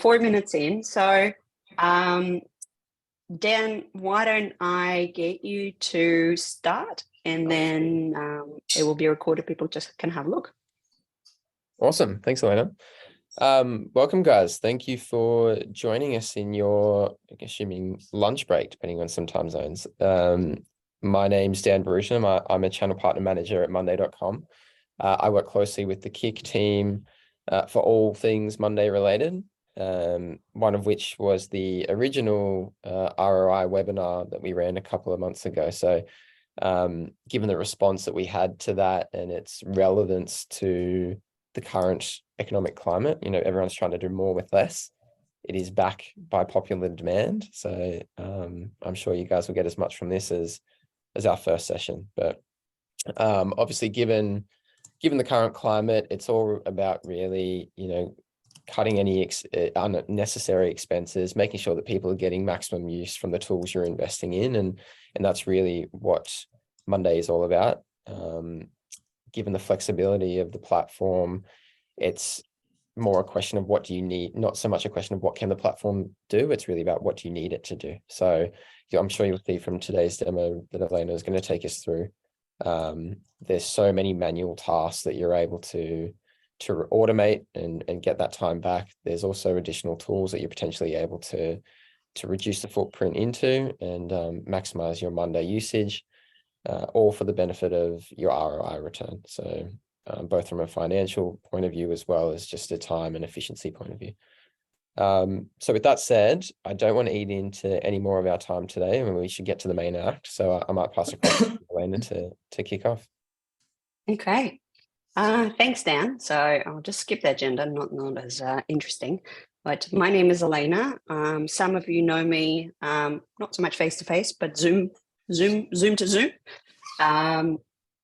4 minutes in. So, Dan, why don't I get you to start, and then it will be recorded. People just can have a look. Awesome. Thanks, Elena. Welcome, guys. Thank you for joining us in your, assuming, lunch break, depending on some time zones. My name's Dan Barucham. I'm a channel partner manager at Monday.com. I work closely with the Kick team for all things Monday related, one of which was the original ROI webinar that we ran a couple of months ago. So given the response that we had to that and its relevance to the current economic climate, everyone's trying to do more with less. It is back by popular demand. So I'm sure you guys will get as much from this as our first session. But obviously, given the current climate, it's all about really, cutting any unnecessary expenses, making sure that people are getting maximum use from the tools you're investing in. And that's really what Monday is all about. Given the flexibility of the platform, it's more a question of what do you need, not so much a question of what can the platform do. It's really about what do you need it to do. So I'm sure you'll see from today's demo that Elena is going to take us through. There's so many manual tasks that you're able to automate and get that time back. There's also additional tools that you're potentially able to reduce the footprint into and maximize your Monday usage, all for the benefit of your ROI return. So both from a financial point of view as well as just a time and efficiency point of view. So with that said, I don't want to eat into any more of our time today. I mean, we should get to the main act. So I might pass across to Elena to kick off. Okay. Thanks, Dan. So I'll just skip the agenda, not as interesting. But my name is Elena. Some of you know me, not so much face-to-face, but Zoom to Zoom.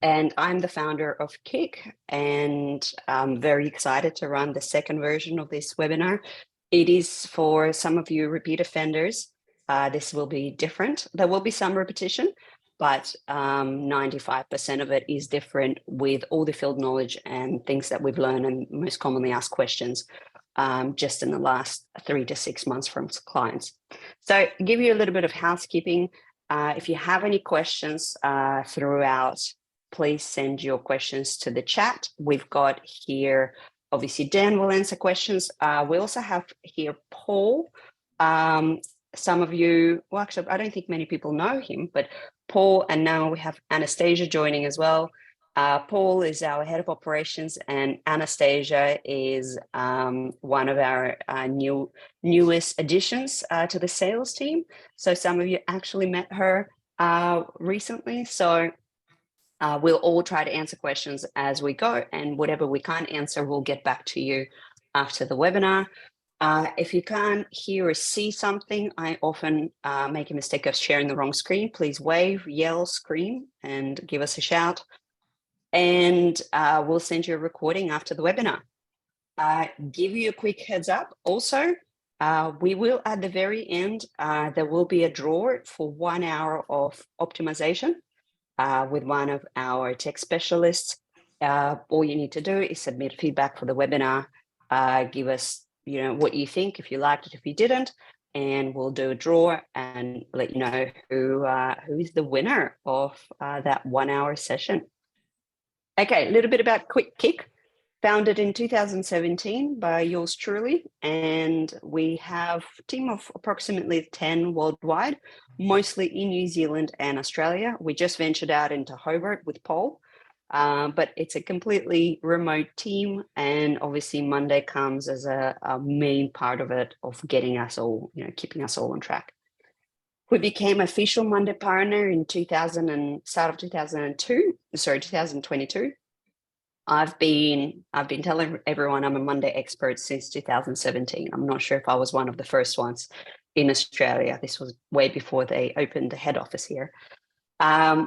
And I'm the founder of Kick, and I'm very excited to run the second version of this webinar. It is for some of you repeat offenders. This will be different. There will be some repetition, but 95% of it is different with all the field knowledge and things that we've learned and most commonly asked questions just in the last 3 to 6 months from clients. So give you a little bit of housekeeping. If you have any questions throughout, please send your questions to the chat. We've got here, obviously, Dan will answer questions. We also have here Paul. Some of you, well, actually, I don't think many people know him, but Paul, and now we have Anastasia joining as well. Paul is our head of operations, and Anastasia is one of our newest additions to the sales team. So some of you actually met her recently. So we'll all try to answer questions as we go, and whatever we can't answer, we'll get back to you after the webinar. If you can't hear or see something, I often make a mistake of sharing the wrong screen. Please wave, yell, scream, and give us a shout. And we'll send you a recording after the webinar. Give you a quick heads up. Also, we will, at the very end, there will be a draw for 1 hour of optimization with one of our tech specialists. All you need to do is submit feedback for the webinar. Give us what you think, if you liked it, if you didn't, and we'll do a draw and let you know who is the winner of that 1 hour session. Okay, a little bit about Kick. Founded in 2017 by yours truly, and we have a team of approximately 10 worldwide, mostly in New Zealand and Australia. We just ventured out into Hobart with Paul, but it's a completely remote team, and obviously Monday comes as a main part of it, of getting us all, keeping us all on track. We became official Monday partner in start of 2022. I've been telling everyone I'm a Monday expert since 2017. I'm not sure if I was one of the first ones in Australia. This was way before they opened the head office here.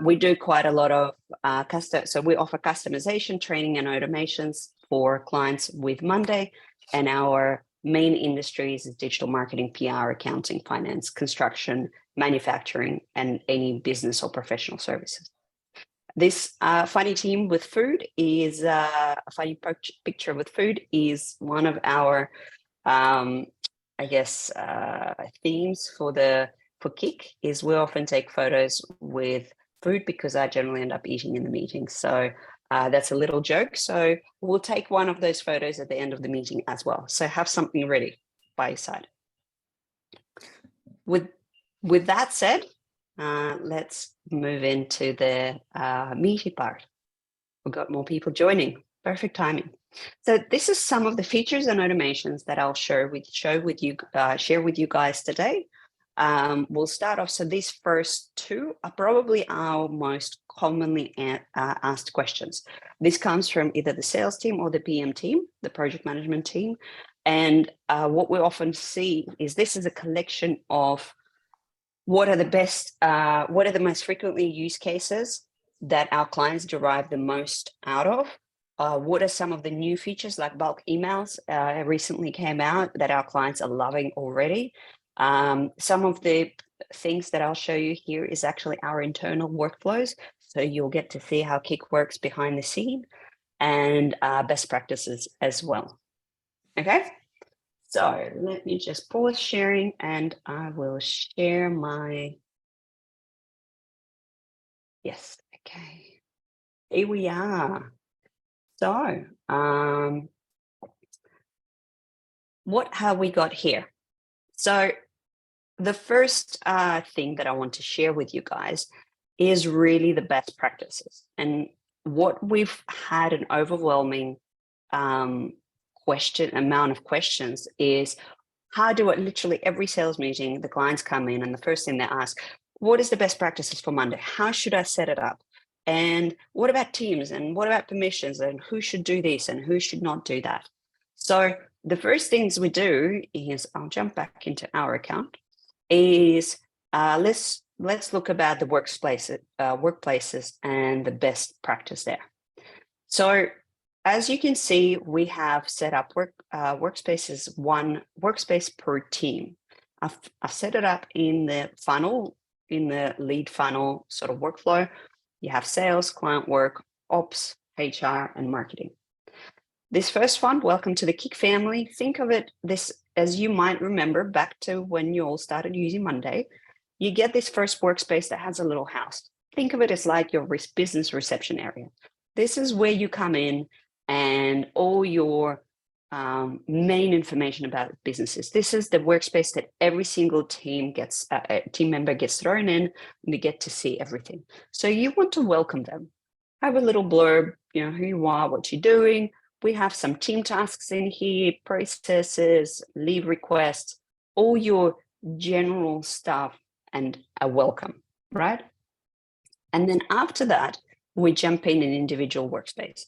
We do quite a lot of so we offer customization, training, and automations for clients with Monday, and our main industries is digital marketing, PR, accounting, finance, construction, manufacturing, and any business or professional services. This funny team with food is a funny picture with food is one of our I guess, themes for Kick is we often take photos with food because I generally end up eating in the meeting. So that's a little joke. So we'll take one of those photos at the end of the meeting as well. So have something ready by your side. With that said, let's move into the meaty part. We've got more people joining. Perfect timing. So this is some of the features and automations that I'll share with you guys today. We'll start off. So these first two are probably our most commonly asked questions. This comes from either the sales team or the PM team, the project management team. And what we often see is this is a collection of what are the most frequently used cases that our clients derive the most out of. What are some of the new features like bulk emails recently came out that our clients are loving already? Some of the things that I'll show you here is actually our internal workflows. So you'll get to see how Kick works behind the scene and best practices as well. Okay, so let me just pause sharing and I will share my, yes, okay, here we are. So what have we got here? So the first thing that I want to share with you guys is really the best practices. And what we've had an overwhelming amount of questions is how do it literally every sales meeting, the clients come in and the first thing they ask, what is the best practices for Monday? How should I set it up? And what about teams? And what about permissions? And who should do this and who should not do that? So the first things we do is, I'll jump back into our account, is let's look about the workplaces and the best practice there. So as you can see, we have set up workspaces, one workspace per team. I've set it up in the funnel, in the lead funnel sort of workflow. You have sales, client work, ops, HR, and marketing. This first one, welcome to the Kick family. Think of it this, as you might remember back to when you all started using Monday, you get this first workspace that has a little house. Think of it as like your business reception area. This is where you come in and all your main information about businesses. This is the workspace that every single team member gets thrown in, and they get to see everything. So you want to welcome them. Have a little blurb, you know, who you are, what you're doing. We have some team tasks in here, processes, leave requests, all your general stuff and a welcome, right? And then after that, we jump in an individual workspace.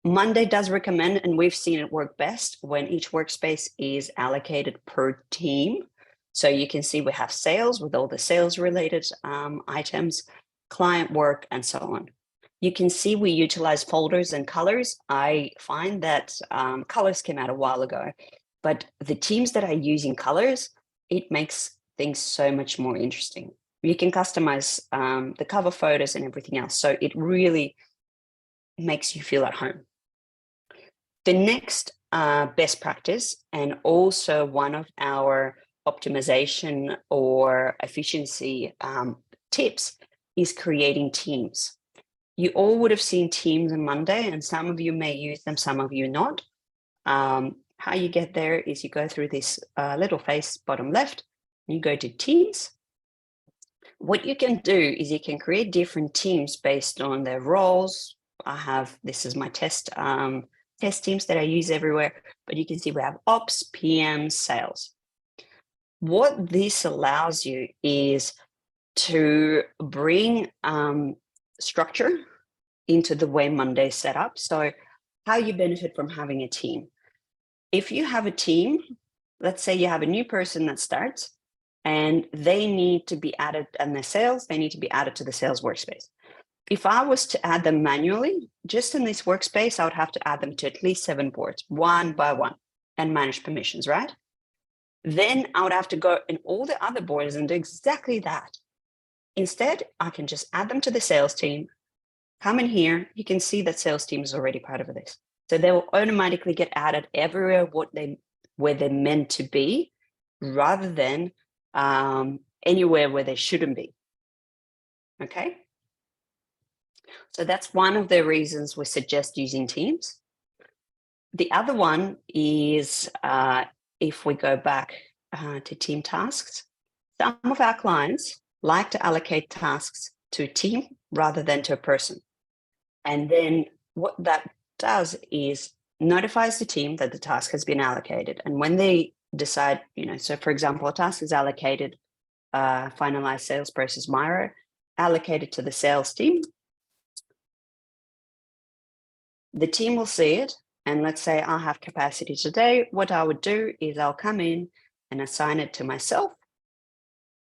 Monday does recommend, and we've seen it work best when each workspace is allocated per team. So you can see we have sales with all the sales related items, client work, and so on. You can see we utilize folders and colors. I find that colors came out a while ago, but the teams that are using colors, it makes things so much more interesting. You can customize the cover photos and everything else. So it really makes you feel at home. The next best practice, and also one of our optimization or efficiency tips, is creating teams. You all would have seen teams on Monday, and some of you may use them, some of you not. How you get there is you go through this little face bottom left, you go to teams. What you can do is you can create different teams based on their roles. This is my test teams that I use everywhere, but you can see we have ops, PM, sales. What this allows you is to bring structure into the way Monday is set up. So how you benefit from having a team. If you have a team, let's say you have a new person that starts and they need to be added, and they need to be added to the sales workspace. If I was to add them manually, just in this workspace, I would have to add them to at least 7 boards, one by one, and manage permissions, right? Then I would have to go in all the other boards and do exactly that. Instead, I can just add them to the sales team, come in here, you can see that sales team is already part of this. So they will automatically get added everywhere where they're meant to be rather than anywhere where they shouldn't be. Okay. So that's one of the reasons we suggest using Teams. The other one is if we go back to team tasks, some of our clients like to allocate tasks to a team rather than to a person. And then what that does is notifies the team that the task has been allocated. And when they decide, so for example, a task is allocated, finalize sales process Miro, allocated to the sales team. The team will see it. And let's say I have capacity today. What I would do is I'll come in and assign it to myself.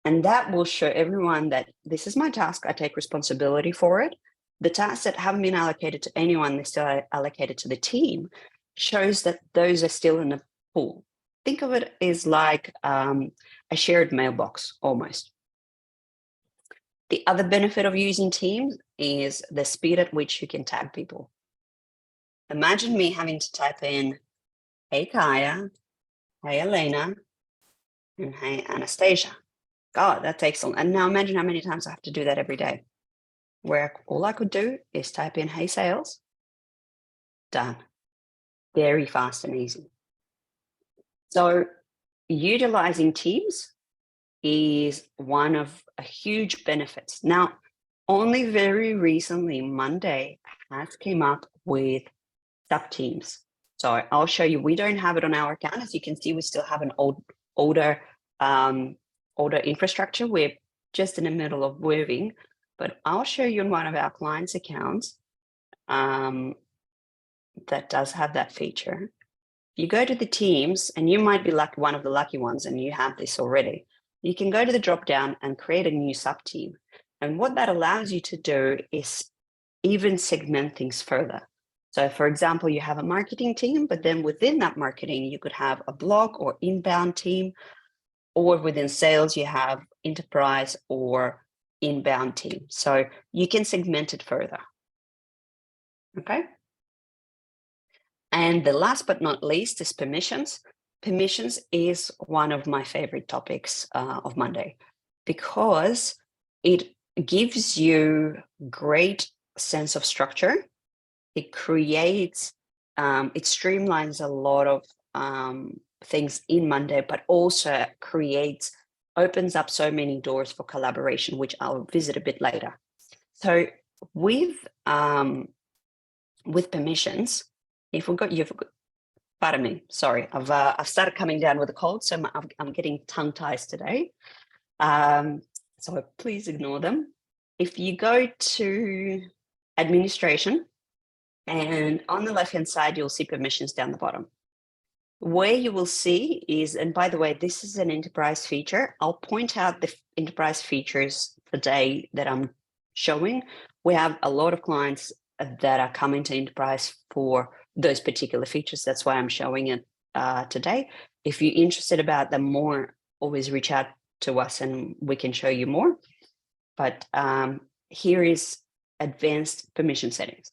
And that will show everyone that this is my task. I take responsibility for it. The tasks that haven't been allocated to anyone, they're still allocated to the team, shows that those are still in the pool. Think of it as like a shared mailbox almost. The other benefit of using Teams is the speed at which you can tag people. Imagine me having to type in, hey Kaya, hey Elena, and hey Anastasia. God, that takes long. And now imagine how many times I have to do that every day, where all I could do is type in, hey sales, done. Very fast and easy. So utilizing Teams is one of a huge benefits. Now, only very recently, Monday has came up with sub-teams. So I'll show you, we don't have it on our account. As you can see, we still have an older infrastructure. We're just in the middle of moving, but I'll show you on one of our clients' accounts that does have that feature. You go to the teams, and you might be like one of the lucky ones, and you have this already. You can go to the drop down and create a new sub-team. And what that allows you to do is even segment things further. So for example, you have a marketing team, but then within that marketing, you could have a blog or inbound team, or within sales, you have enterprise or inbound team. So you can segment it further. Okay. And the last but not least is permissions. Permissions is one of my favorite topics of Monday, because it gives you great sense of structure. It creates, it streamlines a lot of things in Monday, but also opens up so many doors for collaboration, which I'll visit a bit later. So with permissions, pardon me, sorry, I've started coming down with a cold, so I'm getting tongue ties today. So please ignore them. If you go to administration, and on the left-hand side, you'll see permissions down the bottom. Where you will see is, and by the way, this is an enterprise feature. I'll point out the enterprise features today that I'm showing. We have a lot of clients that are coming to enterprise for those particular features. That's why I'm showing it today. If you're interested about them more, always reach out to us and we can show you more. But here is advanced permission settings.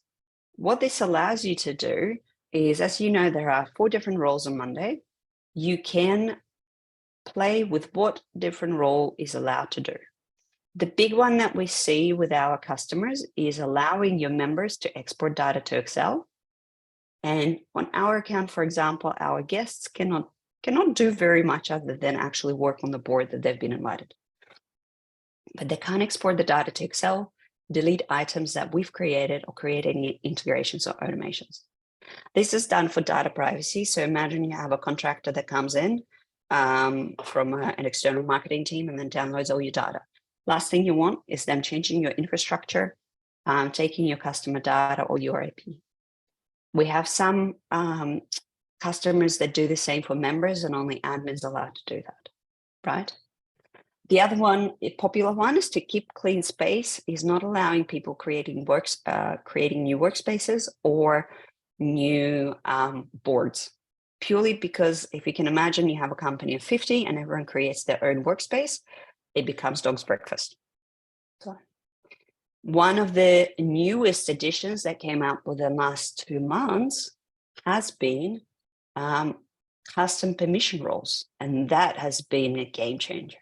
What this allows you to do is, as you know, there are 4 different roles on Monday. You can play with what different role is allowed to do. The big one that we see with our customers is allowing your members to export data to Excel. And on our account, for example, our guests cannot do very much other than actually work on the board that they've been invited. But they can't export the data to Excel, delete items that we've created, or create any integrations or automations. This is done for data privacy. So imagine you have a contractor that comes in from an external marketing team and then downloads all your data. Last thing you want is them changing your infrastructure, taking your customer data or your IP. We have some customers that do the same for members, and only admins are allowed to do that, right? The other one, a popular one, is to keep clean space, is not allowing people creating new workspaces or new boards, purely because if you can imagine, you have a company of 50 and everyone creates their own workspace, it becomes dog's breakfast. So one of the newest additions that came out within the last 2 months has been custom permission roles, and that has been a game changer.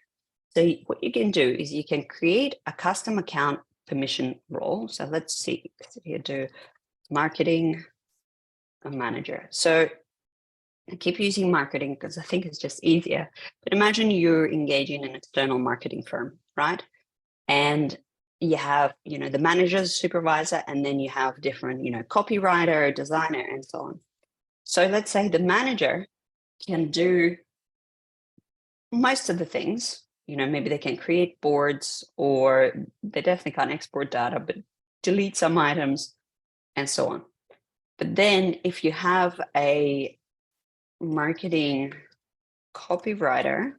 So what you can do is you can create a custom account permission role. So let's see, here do marketing manager. So I keep using marketing because I think it's just easier. But imagine you're engaging an external marketing firm, right? And you have, the manager, supervisor, and then you have different, copywriter, designer, and so on. So let's say the manager can do most of the things, maybe they can create boards, or they definitely can't export data, but delete some items and so on. But then if you have a marketing copywriter,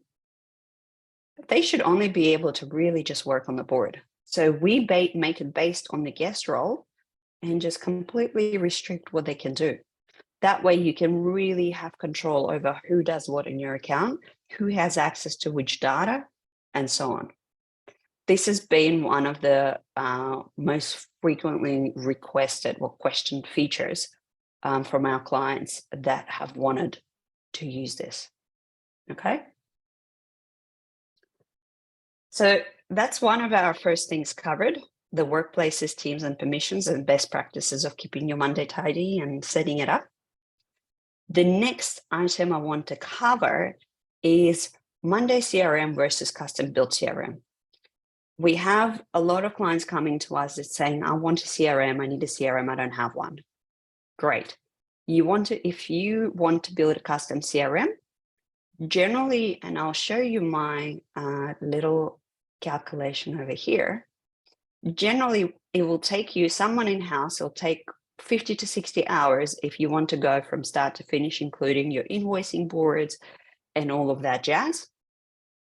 they should only be able to really just work on the board. So we make it based on the guest role and just completely restrict what they can do. That way you can really have control over who does what in your account, who has access to which data, and so on. This has been one of the most frequently requested or questioned features from our clients that have wanted to use this. Okay. So that's one of our first things covered, the workplaces, teams, and permissions, and best practices of keeping your Monday tidy and setting it up. The next item I want to cover is Monday CRM versus custom built CRM. We have a lot of clients coming to us that's saying, I want a CRM, I need a CRM, I don't have one. Great. If you want to build a custom CRM, generally, and I'll show you my little calculation over here. Generally, it will take you, someone in-house, it'll take 50 to 60 hours if you want to go from start to finish, including your invoicing boards and all of that jazz.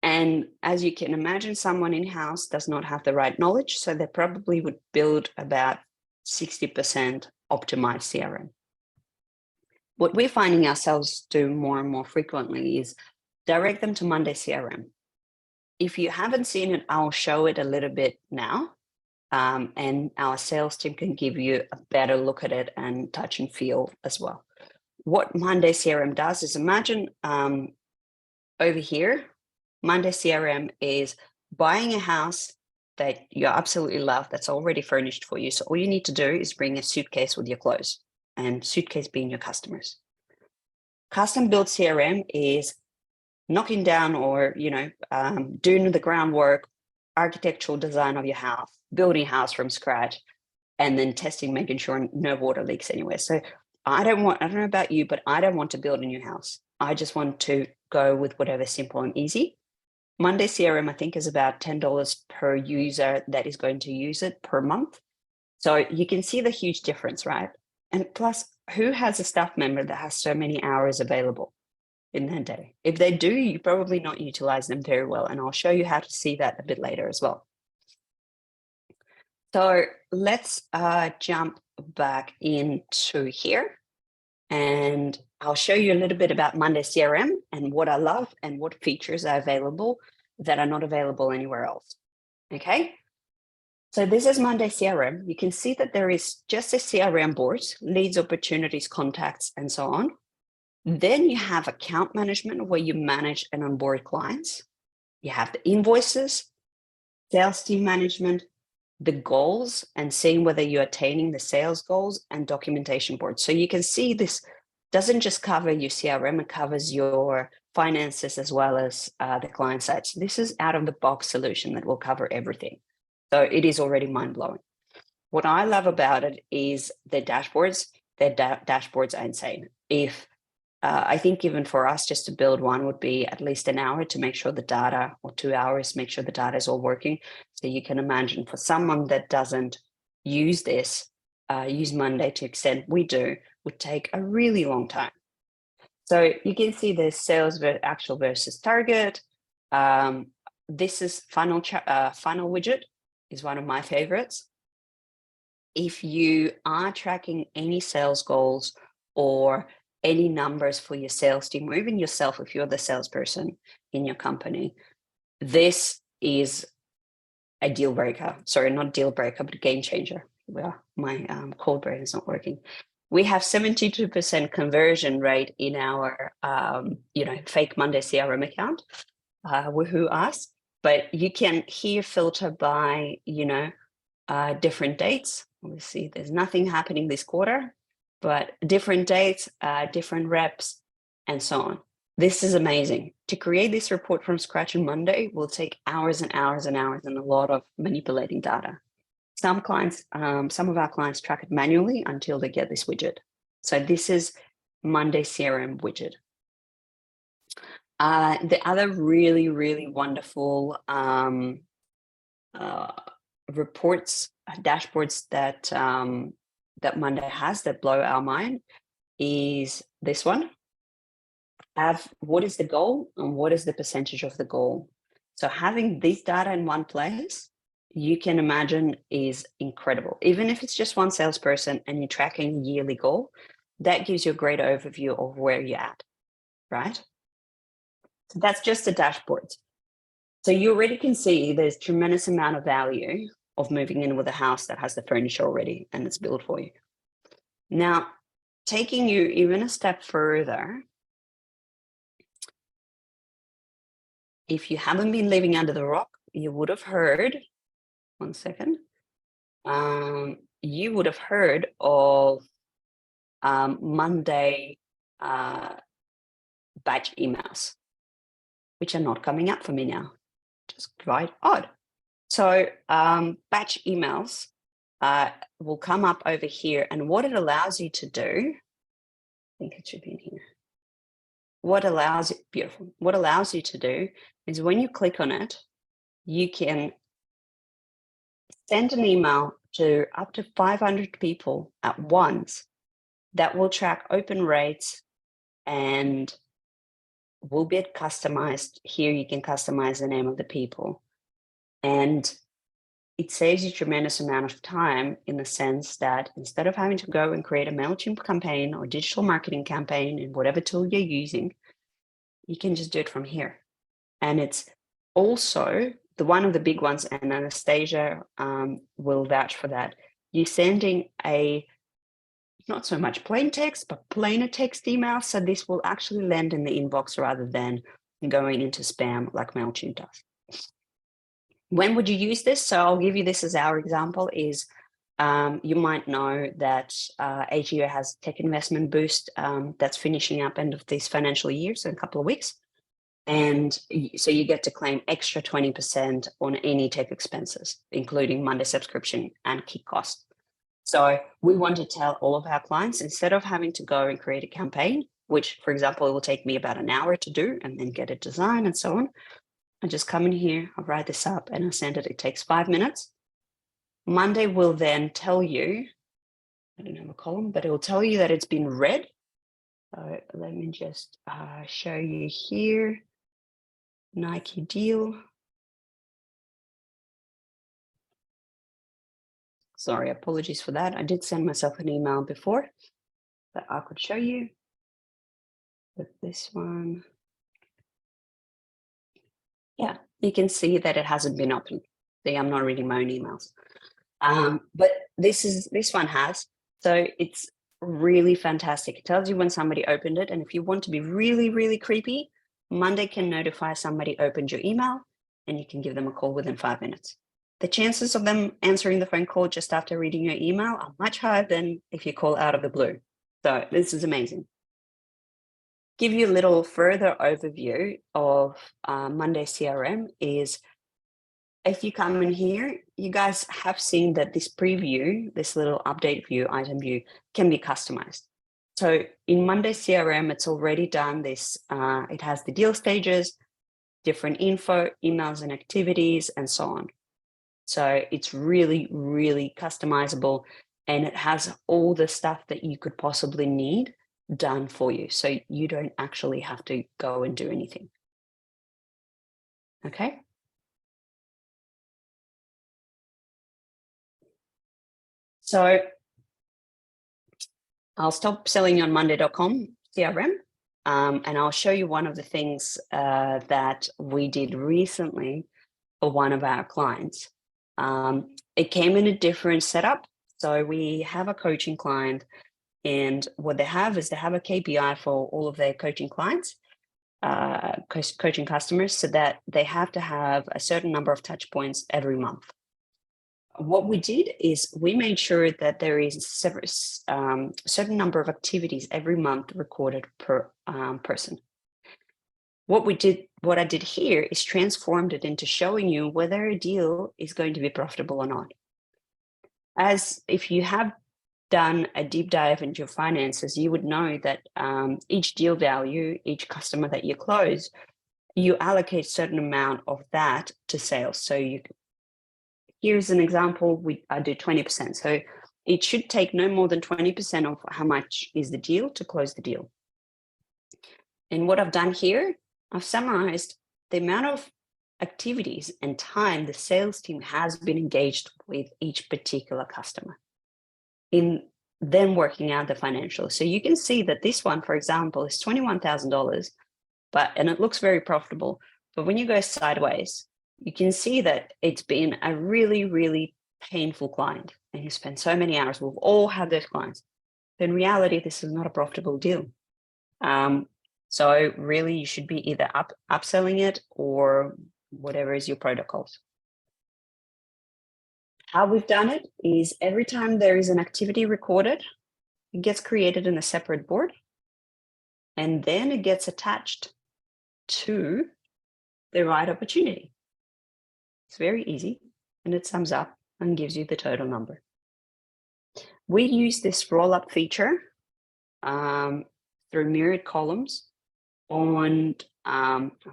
And as you can imagine, someone in-house does not have the right knowledge, so they probably would build about 60% optimized CRM. What we're finding ourselves do more and more frequently is direct them to Monday CRM. If you haven't seen it, I'll show it a little bit now. And our sales team can give you a better look at it and touch and feel as well. What Monday CRM does is, imagine over here, Monday CRM is buying a house that you absolutely love that's already furnished for you. So all you need to do is bring a suitcase with your clothes, and suitcase being your customers. Custom built CRM is knocking down or, doing the groundwork, architectural design of your house, building a house from scratch, and then testing, making sure no water leaks anywhere. So I don't know about you, but I don't want to build a new house. I just want to go with whatever's simple and easy. Monday CRM, I think, is about $10 per user that is going to use it per month. So you can see the huge difference, right? And plus, who has a staff member that has so many hours available in their day? If they do, you probably not utilize them very well. And I'll show you how to see that a bit later as well. So let's jump back into here, and I'll show you a little bit about Monday CRM and what I love and what features are available that are not available anywhere else. Okay. So this is Monday CRM. You can see that there is just a CRM board, leads, opportunities, contacts, and so on. Then you have account management, where you manage and onboard clients. You have the invoices, sales team management, the goals, and seeing whether you're attaining the sales goals, and documentation board. So you can see this doesn't just cover your CRM, it covers your finances as well as the client side. So this is out of the box solution that will cover everything. So it is already mind-blowing. What I love about it is the dashboards. Their dashboards are insane. I think even for us, just to build one would be at least an hour to make sure the data, or 2 hours, make sure the data is all working. So you can imagine, for someone that doesn't use this, use Monday to extent we do, would take a really long time. So you can see the sales actual versus target. This is funnel widget is one of my favorites. If you are tracking any sales goals or any numbers for your sales team, or even yourself, if you're the salesperson in your company, this is a deal breaker. Sorry, not deal breaker, but a game changer. Well, my code brain is not working. we have 72% conversion rate in our, fake Monday CRM account, woohoo us. But you can here filter by, different dates. Obviously, there's nothing happening this quarter, but different dates, different reps, and so on. This is amazing. To create this report from scratch on Monday will take hours and hours and hours and a lot of manipulating data. Some clients, some of our clients track it manually until they get this widget. So this is Monday CRM widget. The other really, really wonderful reports, dashboards that that Monday has that blow our mind is this one. What is the goal and what is the percentage of the goal? So having this data in one place, you can imagine is incredible. Even if it's just one salesperson and you're tracking a yearly goal, that gives you a great overview of where you're at, right? So that's just the dashboards. So you already can see there's tremendous amount of value of moving in with a house that has the furniture already and it's built for you. Now, taking you even a step further, if you haven't been living under the rock, you would have heard, one second, you would have heard of Monday batch emails, which are not coming up for me now. Just quite odd. So batch emails will come up over here, and what it allows you to do, I think it should be in here. What allows you to do is when you click on it, you can send an email to up to 500 people at once that will track open rates and will be customized. Here you can customize the name of the people. And it saves you a tremendous amount of time in the sense that instead of having to go and create a MailChimp campaign or digital marketing campaign in whatever tool you're using, you can just do it from here. And it's also one of the big ones, and Anastasia will vouch for that. You're sending a not so much plain text, but plainer text email. So this will actually land in the inbox rather than going into spam like MailChimp does. When would you use this? So I'll give you this as our example is you might know that AGO has tech investment boost that's finishing up end of this financial year, so in a couple of weeks. And so you get to claim extra 20% on any tech expenses, including Monday subscription and kick cost. So we want to tell all of our clients, instead of having to go and create a campaign, which, for example, it will take me about an hour to do and then get it designed and so on, I just come in here, I write this up and I send it. It takes 5 minutes. Monday will then tell you, I don't have a column, but it will tell you that it's been read. So let me just show you here. Nike deal. Sorry, apologies for that. I did send myself an email before that I could show you. But this one, yeah, you can see that it hasn't been opened. See, I'm not reading my own emails. But this one has. So it's really fantastic. It tells you when somebody opened it. And if you want to be really, really creepy, Monday can notify somebody opened your email and you can give them a call within 5 minutes. The chances of them answering the phone call just after reading your email are much higher than if you call out of the blue. So this is amazing. Give you a little further overview of Monday CRM is, if you come in here, you guys have seen that this preview, this little update view, item view, can be customized. So in Monday CRM, it's already done this. It has the deal stages, different info, emails and activities, and so on. So it's really, really customizable, and it has all the stuff that you could possibly need done for you. So you don't actually have to go and do anything. Okay. So I'll stop selling on Monday.com CRM, and I'll show you one of the things that we did recently for one of our clients. It came in a different setup. So we have a coaching client And what they have is they have a KPI for all of their coaching clients, coaching customers, so that they have to have a certain number of touch points every month. What we did is we made sure that there is a certain number of activities every month recorded per person. What I did here is transformed it into showing you whether a deal is going to be profitable or not. As if you have done a deep dive into your finances, you would know that each deal value, each customer that you close, you allocate a certain amount of that to sales. So here's an example, I do 20%. So it should take no more than 20% of how much is the deal to close the deal. And what I've done here, I've summarized the amount of activities and time the sales team has been engaged with each particular customer in then working out the financials. So you can see that this one, for example, is $21,000, and it looks very profitable. But when you go sideways, you can see that it's been a really, really painful client, and you spend so many hours. We've all had those clients. But in reality, this is not a profitable deal. So really, you should be either upselling it or whatever is your protocols. How we've done it is every time there is an activity recorded, it gets created in a separate board, and then it gets attached to the right opportunity. It's very easy, and it sums up and gives you the total number. We use this roll-up feature through mirrored columns on,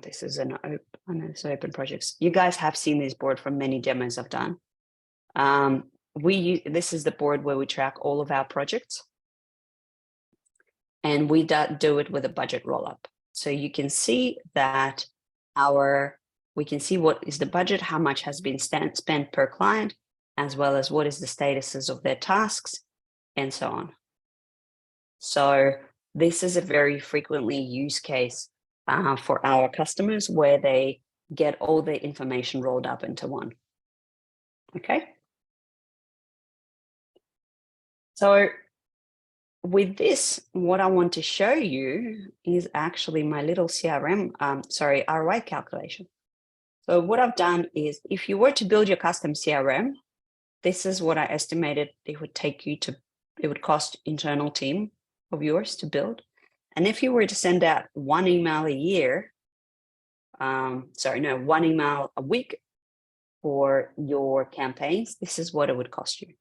this is an open projects. You guys have seen this board from many demos I've done. This is the board where we track all of our projects, and we do it with a budget roll-up. So you can see that we can see what is the budget, how much has been spent per client, as well as what is the statuses of their tasks, and so on. So this is a very frequently used case for our customers where they get all the information rolled up into one. Okay. So with this, what I want to show you is actually my little ROI calculation. So what I've done is, if you were to build your custom CRM, this is what I estimated it would cost internal team of yours to build. And if you were to send out one email a year, one email a week for your campaigns, this is what it would cost you.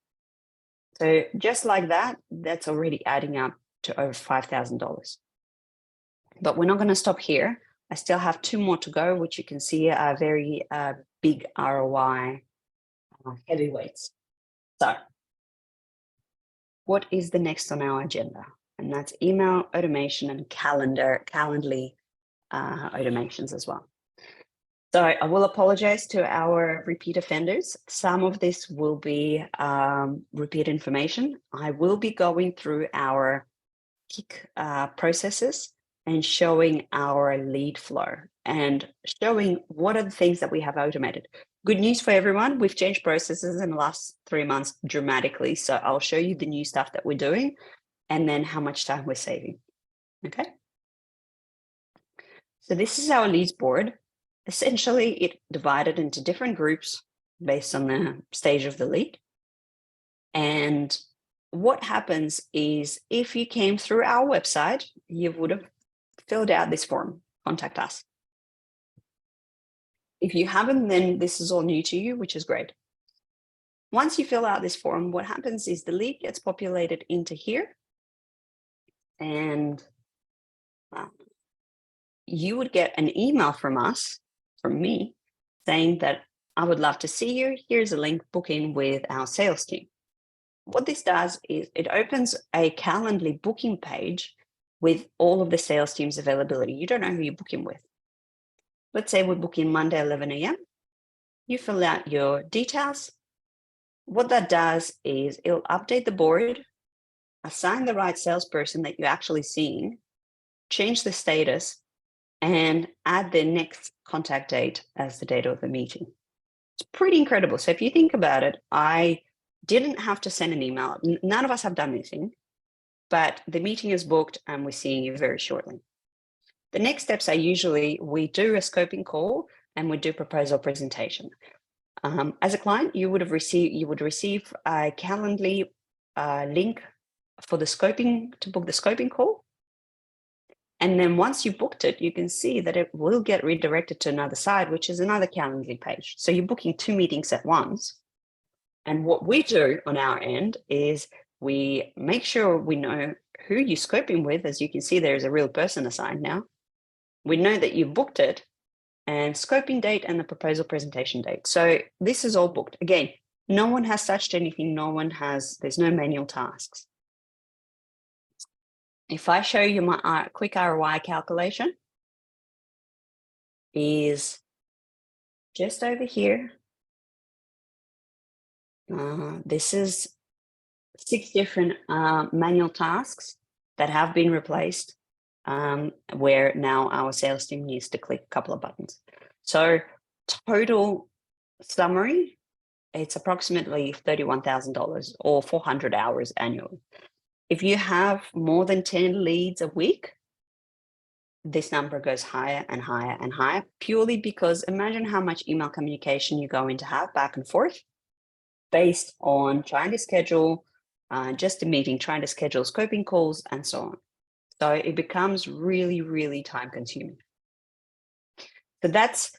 So just like that, that's already adding up to over $5,000. But we're not going to stop here. I still have 2 more to go, which you can see are very big ROI heavyweights. So what is the next on our agenda? And that's email automation and Calendly automations as well. So I will apologize to our repeat offenders. Some of this will be repeat information. I will be going through our kick processes and showing our lead flow and showing what are the things that we have automated. Good news for everyone, we've changed processes in the last 3 months dramatically. So I'll show you the new stuff that we're doing and then how much time we're saving. Okay. So this is our leads board. Essentially, it divided into different groups based on the stage of the lead. And what happens is, if you came through our website, you would have filled out this form, contact us. If you haven't, then this is all new to you, which is great. Once you fill out this form, what happens is the lead gets populated into here, and you would get an email from me, saying that I would love to see you. Here's a link, book in with our sales team. What this does is it opens a Calendly booking page with all of the sales team's availability. You don't know who you're booking with. Let's say we book in Monday, 11 a.m. You fill out your details. What that does is it'll update the board, assign the right salesperson that you're actually seeing, change the status, and add their next contact date as the date of the meeting. It's pretty incredible. So if you think about it, I didn't have to send an email. None of us have done anything. but the meeting is booked and we're seeing you very shortly. The next steps are usually we do a scoping call and we do proposal presentation. As a client, you would receive a Calendly link for the scoping, to book the scoping call. And then once you booked it, you can see that it will get redirected to another site, which is another Calendly page. So you're booking 2 meetings at once. And what we do on our end is we make sure we know who you're scoping with. As you can see, there's a real person assigned now. We know that you've booked it, and scoping date and the proposal presentation date. So this is all booked. Again, no one has touched anything. There's no manual tasks. If I show you my quick ROI calculation, is just over here. This is 6 different manual tasks that have been replaced, where now our sales team needs to click a couple of buttons. So total summary, it's approximately $31,000 or 400 hours annually. If you have more than 10 leads a week, this number goes higher and higher and higher, purely because imagine how much email communication you're going to have back and forth based on trying to schedule just a meeting, trying to schedule scoping calls and so on. So it becomes really, really time consuming. So that's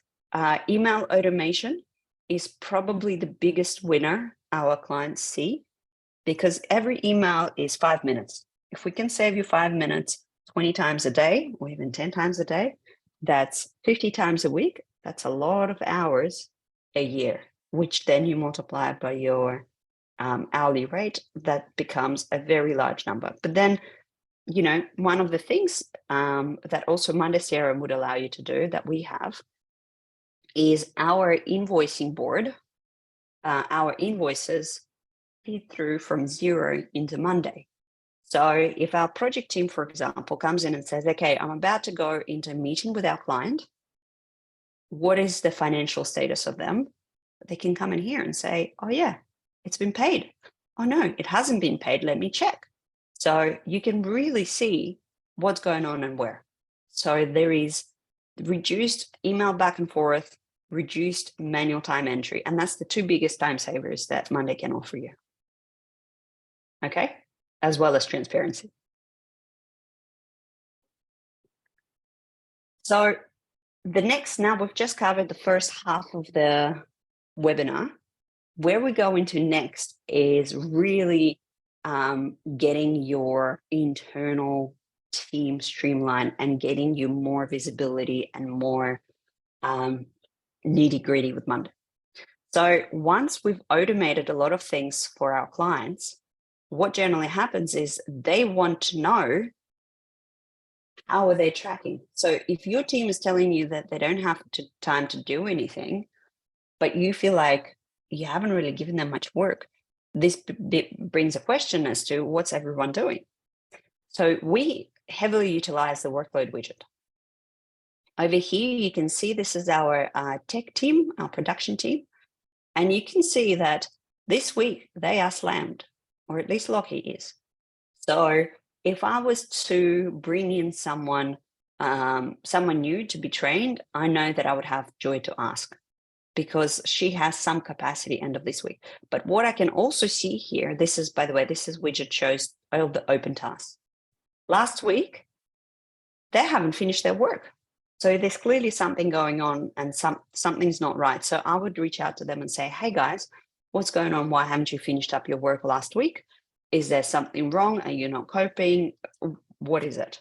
email automation is probably the biggest winner our clients see, because every email is 5 minutes. If we can save you 5 minutes 20 times a day, or even 10 times a day, that's 50 times a week. That's a lot of hours a year, which then you multiply by your hourly rate. That becomes a very large number. But then, you know, one of the things that also Monday CRM would allow you to do that we have is our invoicing board. Our invoices feed through from zero into Monday. So if our project team, for example, comes in and says, okay, I'm about to go into a meeting with our client, what is the financial status of them? They can come in here and say, oh yeah, it's been paid. Oh no, it hasn't been paid. Let me check. So you can really see what's going on and where. So there is reduced email back and forth, reduced manual time entry. And that's the 2 biggest time savers that Monday can offer you. Okay, as well as transparency. So now we've just covered the first half of the webinar. Where we go into next is really getting your internal team streamlined and getting you more visibility and more nitty-gritty with Monday. So once we've automated a lot of things for our clients, what generally happens is they want to know, how are they tracking? So if your team is telling you that they don't have time to do anything, but you feel like you haven't really given them much work, this brings a question as to what's everyone doing. So we heavily utilize the Workload widget. Over here, you can see this is our tech team, our production team. And you can see that this week they are slammed, or at least Lockie is. So if I was to bring in someone new to be trained, I know that I would have Joy to ask, because she has some capacity end of this week. But what I can also see here, this is, by the way, this is widget shows all the open tasks. Last week, they haven't finished their work. So there's clearly something going on and something's not right. So I would reach out to them and say, hey guys, what's going on? Why haven't you finished up your work last week? Is there something wrong? Are you not coping? What is it?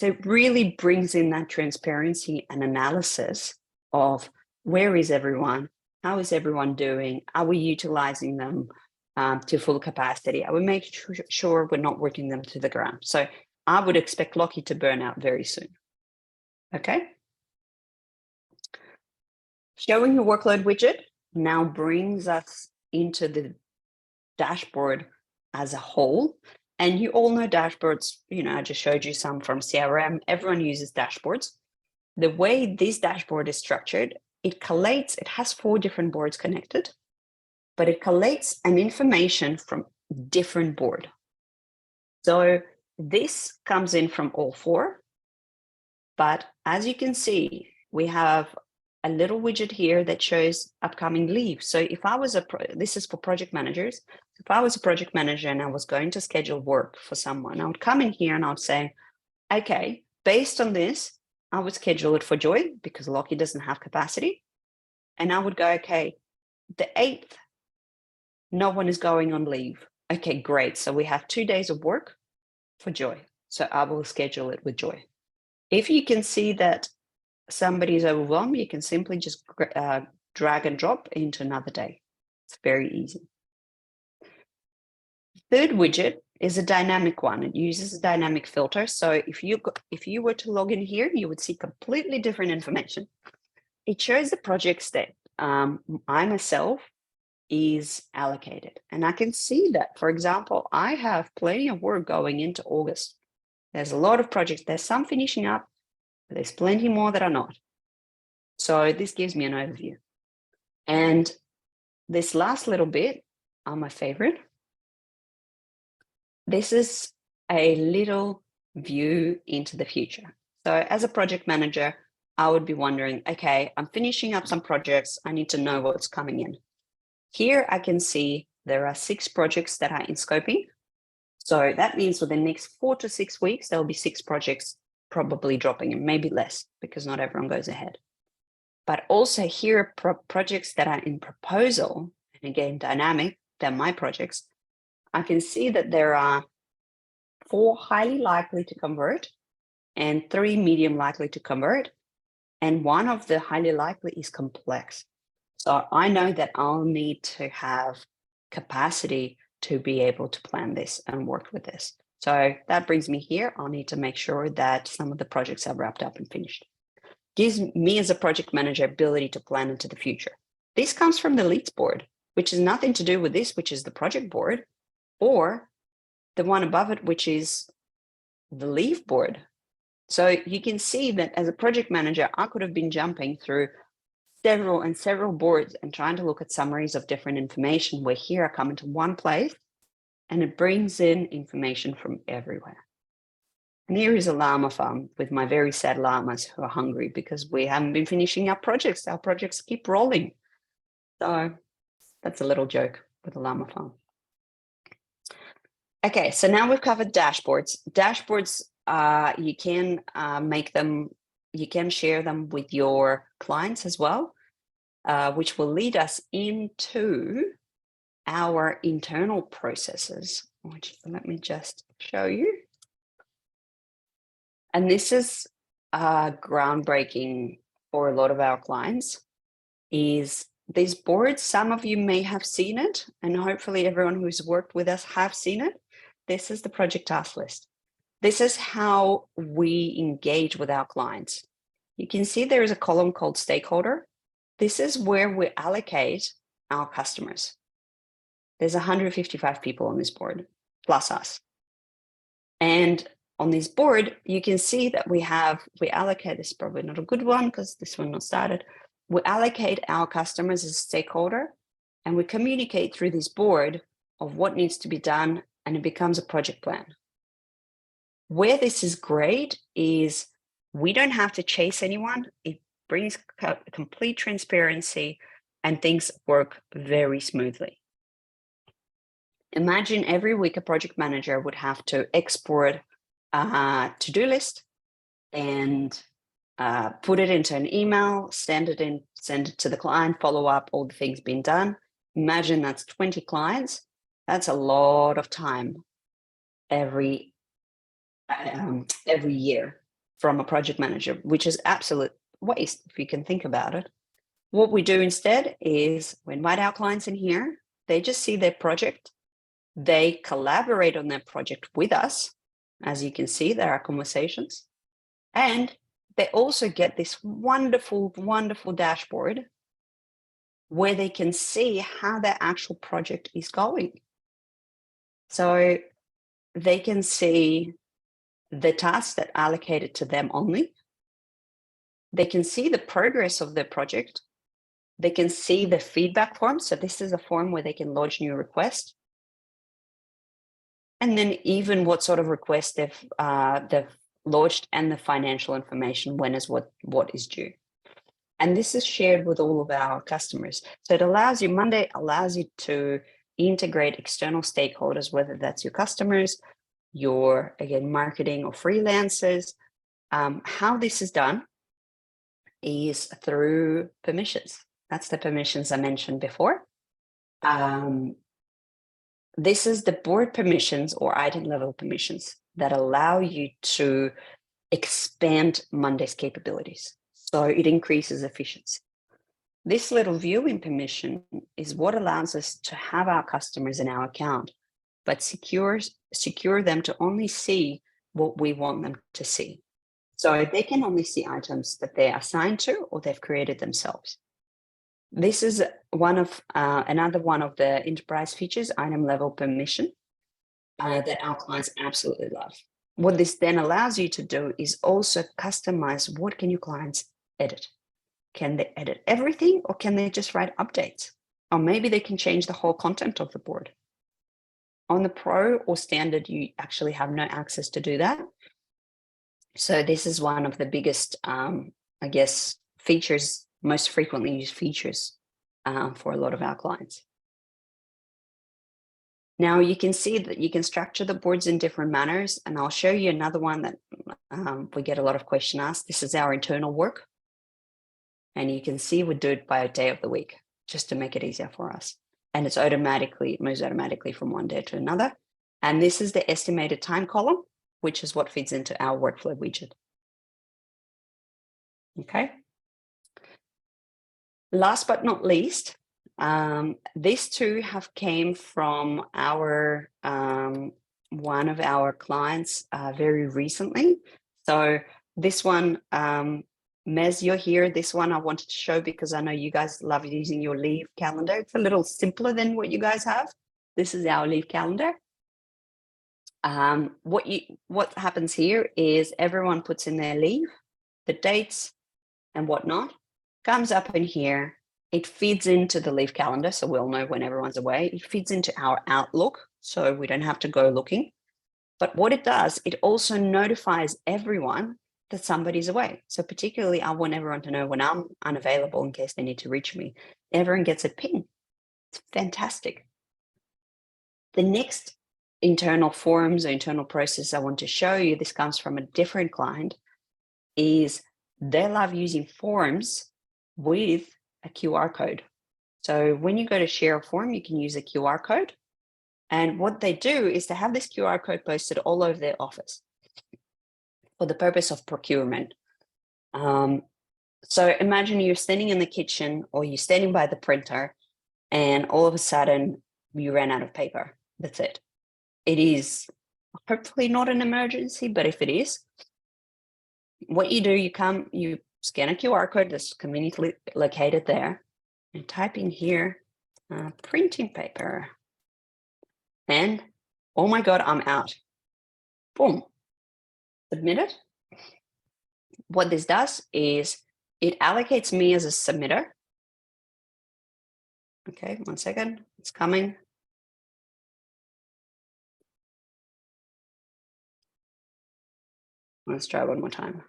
So it really brings in that transparency and analysis of where is everyone? How is everyone doing? Are we utilizing them to full capacity? Are we making sure we're not working them to the ground? So I would expect Lockie to burn out very soon. Okay. Showing the Workload widget now brings us into the dashboard as a whole. And you all know dashboards, I just showed you some from CRM. Everyone uses dashboards. The way this dashboard is structured, it has 4 different boards connected, but it collates an information from different board. So this comes in from all four. But as you can see, we have a little widget here that shows upcoming leave. So if I was this is for project managers. If I was a project manager and I was going to schedule work for someone, I would come in here and I would say, okay, based on this, I would schedule it for Joy because Lockie doesn't have capacity. And I would go, okay, the 8th, no one is going on leave. Okay, great. So we have 2 days of work for Joy. So I will schedule it with Joy. If you can see that somebody is overwhelmed, you can simply just drag and drop into another day. It's very easy. Third widget is a dynamic one. It uses a dynamic filter. So if you were to log in here, you would see completely different information. It shows the projects that I myself is allocated. And I can see that, for example, I have plenty of work going into August. There's a lot of projects. There's some finishing up, but there's plenty more that are not. So this gives me an overview. And this last little bit are my favorite. This is a little view into the future. So as a project manager, I would be wondering, okay, I'm finishing up some projects. I need to know what's coming in. Here I can see there are 6 projects that are in scoping. So that means for the next 4 to 6 weeks, there'll be 6 projects probably dropping in, maybe less because not everyone goes ahead. But also here are projects that are in proposal, and again, dynamic, they're my projects. I can see that there are 4 highly likely to convert and 3 medium likely to convert. And one of the highly likely is complex. So I know that I'll need to have capacity to be able to plan this and work with this. So that brings me here. I'll need to make sure that some of the projects are wrapped up and finished. Gives me as a project manager ability to plan into the future. This comes from the leads board, which is nothing to do with this, which is the project board, or the one above it, which is the leave board. So you can see that as a project manager, I could have been jumping through several boards and trying to look at summaries of different information, where here I come into one place and it brings in information from everywhere. And here is a llama farm with my very sad llamas who are hungry because we haven't been finishing our projects. Our projects keep rolling. So that's a little joke with the llama farm. Okay, so now we've covered dashboards. Dashboards, you can make them, you can share them with your clients as well, which will lead us into our internal processes, which let me just show you. And this is groundbreaking for a lot of our clients, is these boards. Some of you may have seen it, and hopefully everyone who's worked with us have seen it. This is the project task list. This is how we engage with our clients. You can see there is a column called stakeholder. This is where we allocate our customers. There's 155 people on this board, plus us. And on this board, you can see that we allocate, this is probably not a good one because this one not started. We allocate our customers as a stakeholder, and we communicate through this board of what needs to be done, and it becomes a project plan. Where this is great is we don't have to chase anyone. It brings complete transparency and things work very smoothly. Imagine every week a project manager would have to export a to-do list and put it into an email, send it to the client, follow up all the things being done. Imagine that's 20 clients. That's a lot of time every year from a project manager, which is absolute waste if you can think about it. What we do instead is we invite our clients in here. They just see their project. They collaborate on their project with us. As you can see, there are conversations. And they also get this wonderful, wonderful dashboard where they can see how their actual project is going. So they can see the tasks that are allocated to them only. They can see the progress of their project. They can see the feedback form. So this is a form where they can lodge new requests. and then even what sort of requests they've lodged and the financial information, when is what is due. And this is shared with all of our customers. So it allows you, Monday allows you to integrate external stakeholders, whether that's your customers, your, again, marketing or freelancers. How this is done is through permissions. That's the permissions I mentioned before. This is the board permissions or item level permissions that allow you to expand Monday's capabilities. So it increases efficiency. This little viewing permission is what allows us to have our customers in our account, but secure them to only see what we want them to see. So they can only see items that they're assigned to or they've created themselves. This is another one of the enterprise features, item level permission, that our clients absolutely love. What this then allows you to do is also customize what can your clients edit. Can they edit everything, or can they just write updates? Or maybe they can change the whole content of the board. On the Pro or Standard, you actually have no access to do that. So this is one of the biggest, I guess, features, most frequently used features for a lot of our clients. Now you can see that you can structure the boards in different manners, and I'll show you another one that we get a lot of question asked. This is our internal work. And you can see we do it by a day of the week, just to make it easier for us. And it moves automatically from one day to another. And this is the estimated time column, which is what feeds into our workflow widget. Okay. Last but not least, these two have came from our one of our clients very recently. So this one, Mez, you're here. This one I wanted to show because I know you guys love using your leave calendar. It's a little simpler than what you guys have. This is our leave calendar. What happens here is everyone puts in their leave, the dates and whatnot, comes up in here. It feeds into the leave calendar, so we'll know when everyone's away. It feeds into our Outlook, so we don't have to go looking. But what it does, it also notifies everyone that somebody's away. So particularly, I want everyone to know when I'm unavailable in case they need to reach me. Everyone gets a ping. It's fantastic. The next internal forms or internal process I want to show you, this comes from a different client, is they love using forms with a QR code. So when you go to share a form, you can use a QR code. And what they do is they have this QR code posted all over their office for the purpose of procurement. So imagine you're standing in the kitchen or you're standing by the printer and all of a sudden you ran out of paper. That's it. It is hopefully not an emergency, but if it is, what you do, you scan a QR code that's conveniently located there and type in here, printing paper. And, oh my God, I'm out. Boom. Submit it. What this does is it allocates me as a submitter. Okay, 1 second. It's coming. Let's try one more time.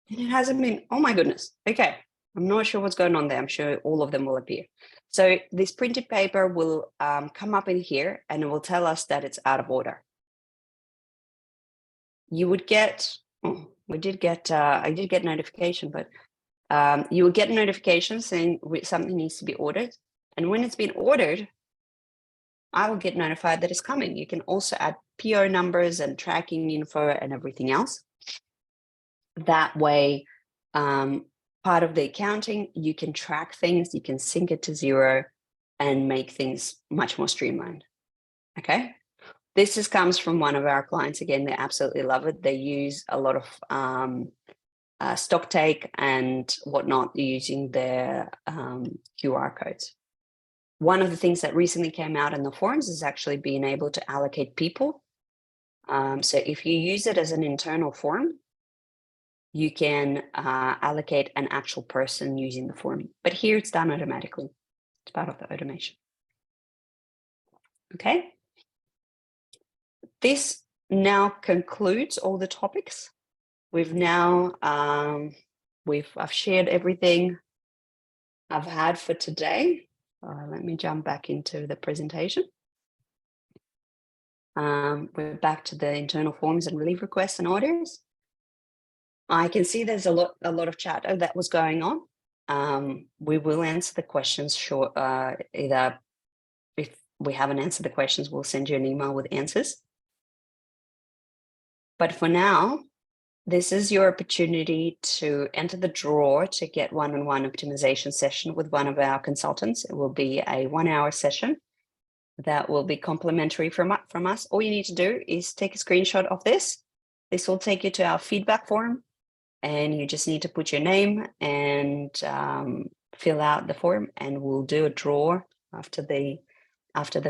And it hasn't been, oh my goodness. Okay, I'm not sure what's going on there. I'm sure all of them will appear. So this printed paper will come up in here and it will tell us that it's out of order. You would get, I did get notification, but you will get a notification saying something needs to be ordered. And when it's been ordered, I will get notified that it's coming. You can also add PO numbers and tracking info and everything else. That way, part of the accounting, you can track things, you can sync it to Xero and make things much more streamlined. Okay. This just comes from one of our clients. Again, they absolutely love it. They use a lot of stock take and whatnot using their QR codes. One of the things that recently came out in the forums is actually being able to allocate people. So if you use it as an internal form, you can allocate an actual person using the form. But here it's done automatically. It's part of the automation. Okay. This now concludes all the topics. We've now, I've shared everything I've had for today. Let me jump back into the presentation. We're back to the internal forms and relief requests and orders. I can see there's a lot of chat that was going on. We will answer the questions short. Either if we haven't answered the questions, we'll send you an email with answers. But for now, this is your opportunity to enter the draw to get one-on-one optimization session with one of our consultants. It will be a 1-hour session that will be complimentary from us. All you need to do is take a screenshot of this. This will take you to our feedback form, and you just need to put your name and fill out the form, and we'll do a draw after the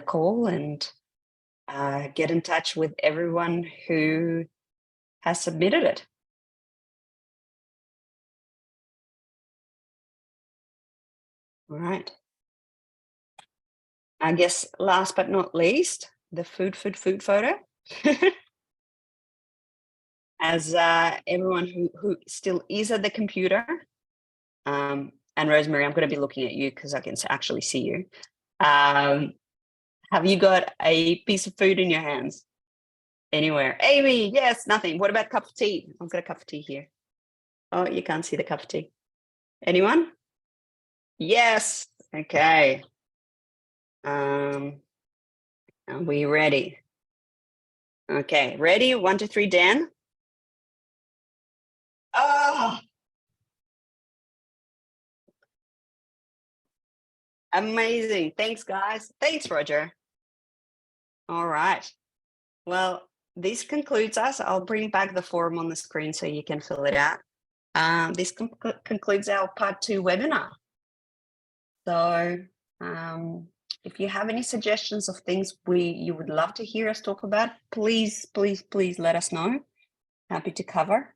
call and get in touch with everyone who has submitted it. All right. I guess last but not least, the food photo. As everyone who still is at the computer, and Rosemary, I'm going to be looking at you because I can actually see you. Have you got a piece of food in your hands? Anywhere? Amy, yes, nothing. What about a cup of tea? I've got a cup of tea here. Oh, you can't see the cup of tea. Anyone? Yes. Okay. Are we ready? Okay, ready? 1, 2, 3, Dan. Oh, amazing. Thanks, guys. Thanks, Roger. All right. Well, this concludes us. I'll bring back the form on the screen so you can fill it out. This concludes our part 2 webinar. So if you have any suggestions of things you would love to hear us talk about, please let us know. Happy to cover.